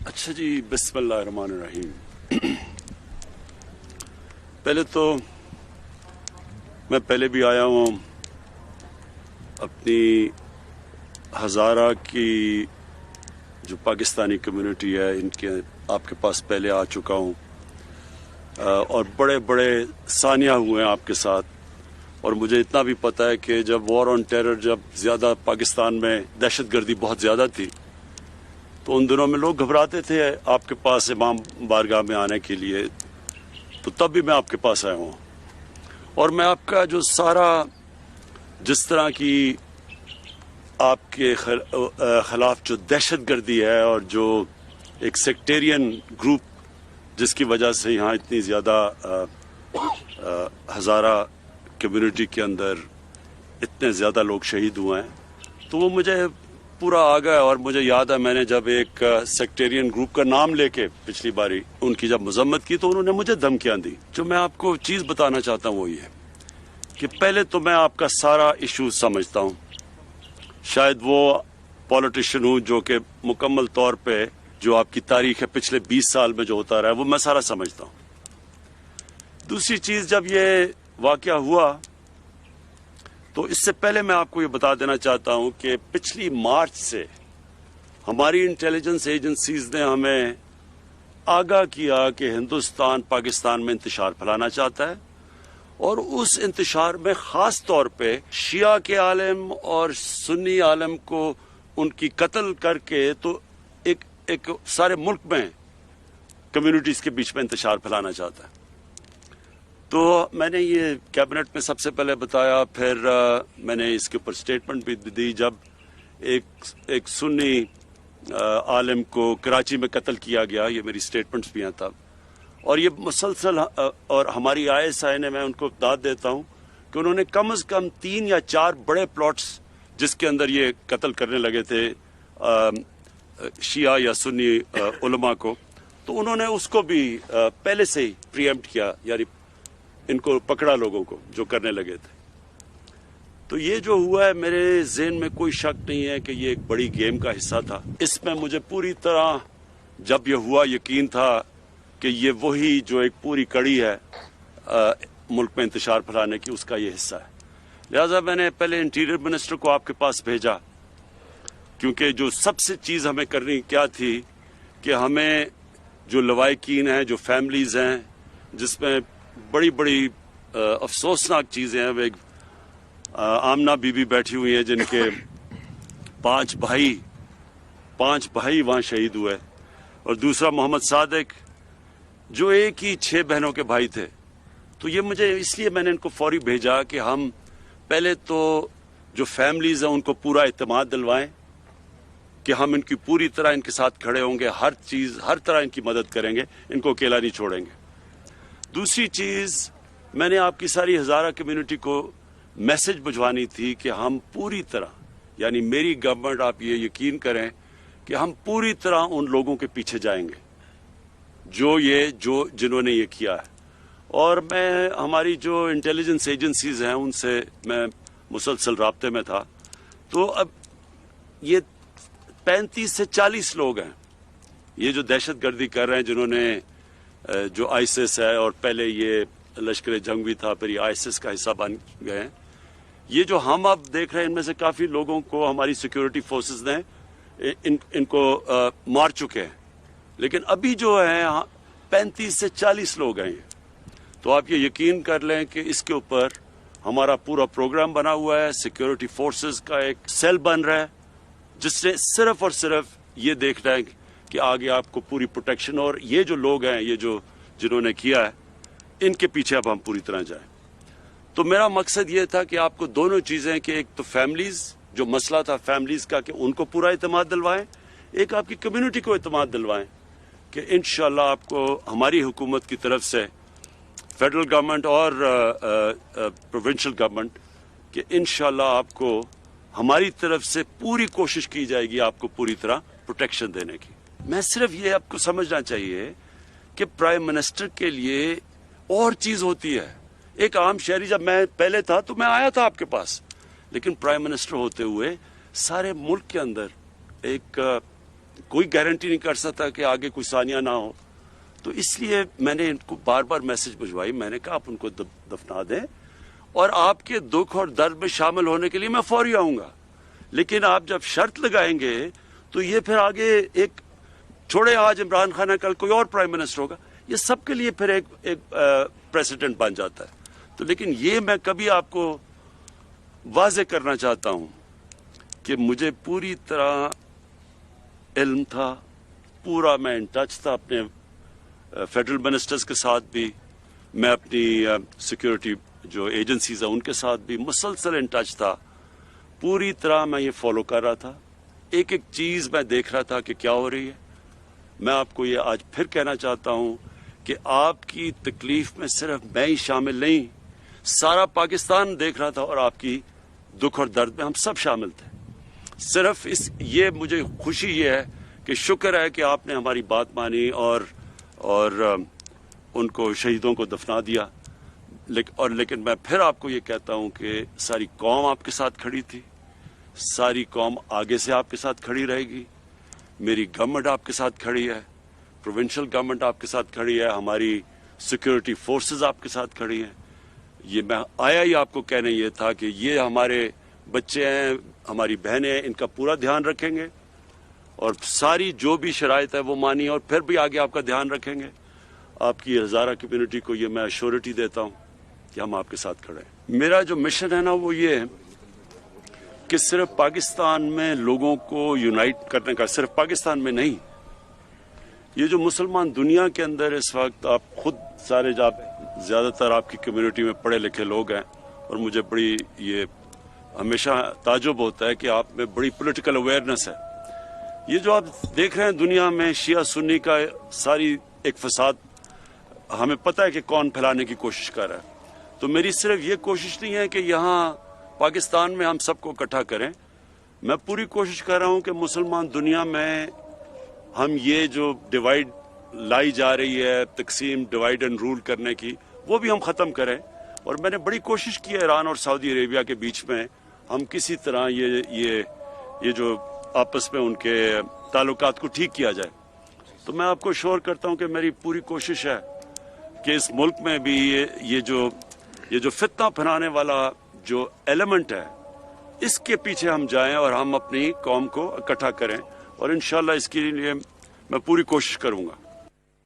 अच्छा जी, बिस्मिल्लाहिर्रहमानिर्रहीम। पहले तो मैं पहले भी आया हूँ, अपनी हज़ारा की जो पाकिस्तानी कम्युनिटी है इनके आपके पास पहले आ चुका हूँ और बड़े बड़े सानिया हुए हैं आपके साथ। और मुझे इतना भी पता है कि जब वॉर ऑन टेरर जब ज़्यादा पाकिस्तान में दहशतगर्दी बहुत ज़्यादा थी तो उन दिनों में लोग घबराते थे आपके पास इमाम बारगाह में आने के लिए, तो तब भी मैं आपके पास आया हूँ। और मैं आपका जो सारा जिस तरह की आपके खिलाफ जो दहशतगर्दी है और जो एक सेक्टेरियन ग्रुप जिसकी वजह से यहाँ इतनी ज़्यादा हज़ारा कम्युनिटी के अंदर इतने ज़्यादा लोग शहीद हुए हैं, तो वो मुझे पूरा आ गया। और मुझे याद है मैंने जब एक सेक्टेरियन ग्रुप का नाम लेके पिछली बारी उनकी जब मजम्मत की तो उन्होंने मुझे धमकियां दी। जो मैं आपको चीज़ बताना चाहता हूँ वो ये कि पहले तो मैं आपका सारा इशू समझता हूँ। शायद वो पॉलिटिशियन हूँ जो कि मुकम्मल तौर पे जो आपकी तारीख है पिछले 20 साल में जो होता रहा है वो मैं सारा समझता हूँ। दूसरी चीज़, जब ये वाक़या हुआ तो इससे पहले मैं आपको ये बता देना चाहता हूं कि पिछली मार्च से हमारी इंटेलिजेंस एजेंसीज ने हमें आगाह किया कि हिंदुस्तान पाकिस्तान में इंतशार फैलाना चाहता है और उस इंतशार में ख़ास तौर पे शिया के आलिम और सुन्नी आलिम को उनकी कत्ल करके तो एक सारे मुल्क में कम्युनिटीज़ के बीच में इंतशार फैलाना चाहता है। तो मैंने ये कैबिनेट में सबसे पहले बताया, फिर मैंने इसके ऊपर स्टेटमेंट भी दी जब एक सुन्नी आलिम को कराची में कत्ल किया गया। ये मेरी स्टेटमेंट्स भी हैं तब। और ये मुसलसल और हमारी ISI ने, मैं उनको दाद देता हूँ कि उन्होंने कम से कम 3 या 4 बड़े प्लॉट्स जिसके अंदर ये कत्ल करने लगे थे शिया या सुन्नी उलमा को, तो उन्होंने उसको भी पहले से ही प्रीएम्प्ट किया, यानी इनको पकड़ा लोगों को जो करने लगे थे। तो ये जो हुआ है मेरे ज़हन में कोई शक नहीं है कि ये एक बड़ी गेम का हिस्सा था। इसमें मुझे पूरी तरह जब ये हुआ यकीन था कि ये वही जो एक पूरी कड़ी है मुल्क में इंतशार फैलाने की, उसका ये हिस्सा है। लिहाजा मैंने पहले इंटीरियर मिनिस्टर को आपके पास भेजा, क्योंकि जो सबसे चीज़ हमें करनी क्या थी कि हमें जो लवाहिकीन हैं, जो फैमिलीज़ हैं जिसमें बड़ी बड़ी अफसोसनाक चीज़ें हैं, एक आमना बीबी बैठी हुई है जिनके 5 भाई वहाँ शहीद हुए, और दूसरा मोहम्मद सादिक जो एक ही 6 बहनों के भाई थे। तो ये मुझे इसलिए मैंने इनको फौरी भेजा कि हम पहले तो जो फैमिलीज़ हैं उनको पूरा इत्मीनान दिलवाएं कि हम इनकी पूरी तरह इनके साथ खड़े होंगे, हर चीज़ हर तरह इनकी मदद करेंगे, इनको अकेला नहीं छोड़ेंगे। दूसरी चीज़, मैंने आपकी सारी हज़ारा कम्युनिटी को मैसेज भिजवानी थी कि हम पूरी तरह, यानी मेरी गवर्नमेंट, आप ये यकीन करें कि हम पूरी तरह उन लोगों के पीछे जाएंगे जो जिन्होंने ये किया है। और मैं हमारी जो इंटेलिजेंस एजेंसीज हैं उनसे मैं मुसलसल राब्ते में था। तो अब ये 35 से 40 लोग हैं ये जो दहशतगर्दी कर रहे हैं, जिन्होंने जो आईसिस है और पहले ये लश्कर जंग भी था, फिर ये आईसिस का हिस्सा बन गए हैं। ये जो हम अब देख रहे हैं इनमें से काफ़ी लोगों को हमारी सिक्योरिटी फोर्सेस ने इनको मार चुके हैं, लेकिन अभी जो है 35 से 40 लोग हैं। तो आप ये यकीन कर लें कि इसके ऊपर हमारा पूरा प्रोग्राम बना हुआ है। सिक्योरिटी फोर्सेस का एक सेल बन रहा है जिसने सिर्फ और सिर्फ ये देखना है कि आगे आपको पूरी प्रोटेक्शन, और ये जो लोग हैं, ये जो जिन्होंने किया है, इनके पीछे अब हम पूरी तरह जाएं। तो मेरा मकसद ये था कि आपको दोनों चीज़ें, कि एक तो फैमिलीज़, जो मसला था फैमिलीज़ का, कि उनको पूरा इत्मीनान दिलवाएं, एक आपकी कम्युनिटी को इत्मीनान दिलवाएं कि इंशाअल्लाह आपको हमारी हुकूमत की तरफ से, फेडरल गवर्नमेंट और प्रोविंशियल गवर्नमेंट, कि इंशाअल्लाह आपको हमारी तरफ से पूरी कोशिश की जाएगी आपको पूरी तरह प्रोटेक्शन देने की। मैं सिर्फ ये आपको समझना चाहिए कि प्राइम मिनिस्टर के लिए और चीज़ होती है। एक आम शहरी, जब मैं पहले था तो मैं आया था आपके पास, लेकिन प्राइम मिनिस्टर होते हुए सारे मुल्क के अंदर एक कोई गारंटी नहीं कर सकता कि आगे कोई सानिया ना हो। तो इसलिए मैंने इनको बार बार मैसेज भिजवाई, मैंने कहा आप उनको दफना दें और आपके दुख और दर्द में शामिल होने के लिए मैं फौरी आऊंगा। लेकिन आप जब शर्त लगाएंगे तो ये फिर आगे एक छोड़े, आज इमरान खान है, कल कोई और प्राइम मिनिस्टर होगा, ये सबके लिए फिर एक प्रेसिडेंट बन जाता है। तो लेकिन ये मैं कभी आपको वाजे करना चाहता हूं कि मुझे पूरी तरह इल्म था, पूरा मैं इन टच था अपने फेडरल मिनिस्टर्स के साथ भी, मैं अपनी सिक्योरिटी जो एजेंसीज है उनके साथ भी मुसलसल इन टच था, पूरी तरह मैं ये फॉलो कर रहा था, एक एक चीज मैं देख रहा था कि क्या हो रही है। मैं आपको ये आज फिर कहना चाहता हूं कि आपकी तकलीफ में सिर्फ मैं ही शामिल नहीं, सारा पाकिस्तान देख रहा था और आपकी दुख और दर्द में हम सब शामिल थे। सिर्फ ये मुझे खुशी ये है कि शुक्र है कि आपने हमारी बात मानी और उनको शहीदों को दफना दिया। लेकिन मैं फिर आपको ये कहता हूं कि सारी कौम आपके साथ खड़ी थी, सारी कौम आगे से आपके साथ खड़ी रहेगी। मेरी गवर्नमेंट आपके साथ खड़ी है, प्रोविंशियल गवर्नमेंट आपके साथ खड़ी है, हमारी सिक्योरिटी फोर्सेस आपके साथ खड़ी हैं। ये मैं आया ही आपको कहने ये था कि ये हमारे बच्चे हैं, हमारी बहनें हैं, इनका पूरा ध्यान रखेंगे और सारी जो भी शराइत है वो मानिए और फिर भी आगे आपका ध्यान रखेंगे। आपकी हज़ारा कम्युनिटी को ये मैं अश्योरिटी देता हूँ कि हम आपके साथ खड़े हैं। मेरा जो मिशन है ना वो ये है कि सिर्फ पाकिस्तान में लोगों को यूनाइट करने का, सिर्फ पाकिस्तान में नहीं, ये जो मुसलमान दुनिया के अंदर इस वक्त, आप खुद सारे ज़्यादातर आपकी कम्युनिटी में पढ़े लिखे लोग हैं और मुझे बड़ी ये हमेशा ताजुब होता है कि आप में बड़ी पॉलिटिकल अवेयरनेस है। ये जो आप देख रहे हैं दुनिया में शिया सुन्नी का सारी एक फसाद, हमें पता है कि कौन फैलाने की कोशिश कर रहा है। तो मेरी सिर्फ ये कोशिश नहीं है कि यहाँ पाकिस्तान में हम सबको इकट्ठा करें, मैं पूरी कोशिश कर रहा हूँ कि मुसलमान दुनिया में हम ये जो डिवाइड लाई जा रही है, तकसीम, डिवाइड एंड रूल करने की, वो भी हम ख़त्म करें। और मैंने बड़ी कोशिश की है ईरान और सऊदी अरेबिया के बीच में हम किसी तरह ये जो आपस में उनके ताल्लुकात को ठीक किया जाए। तो मैं आपको श्योर करता हूँ कि मेरी पूरी कोशिश है कि इस मुल्क में भी ये जो फितना फैलाने वाला जो एलिमेंट है, इसके पीछे हम जाएं और हम अपनी कौम को इकट्ठा करें और इंशाल्लाह इसके लिए मैं पूरी कोशिश करूंगा।